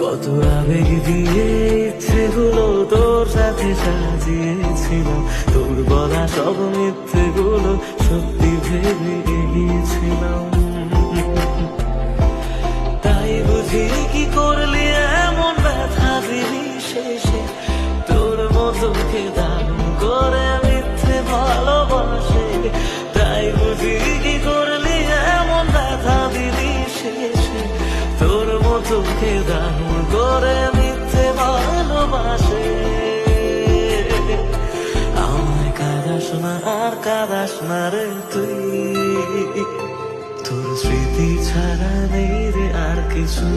কত আবেগ দিয়ে ইচ্ছেগুলো তোর সাথে সাজিয়েছিলাম, তোর বলা সব মিথ্যেগুলো সত্যি ভেবে গিয়েছিলাম। তাই বুঝি কি করলি এমন ব্যথা দিলি শেষে, তোর মতোকে দারুণ করে মিথ্যে ভালোবাসে। তাই বুঝি কি করলি এমন ব্যথা দিলি শেষে, তোর মতোকে দারুণ করে মিথ্যে ভালোবাসে। আমায় কাঁদাস না আর কাঁদাস না রে তুই, তোর স্মৃতি ছাড়া নেই রে আর কিছু।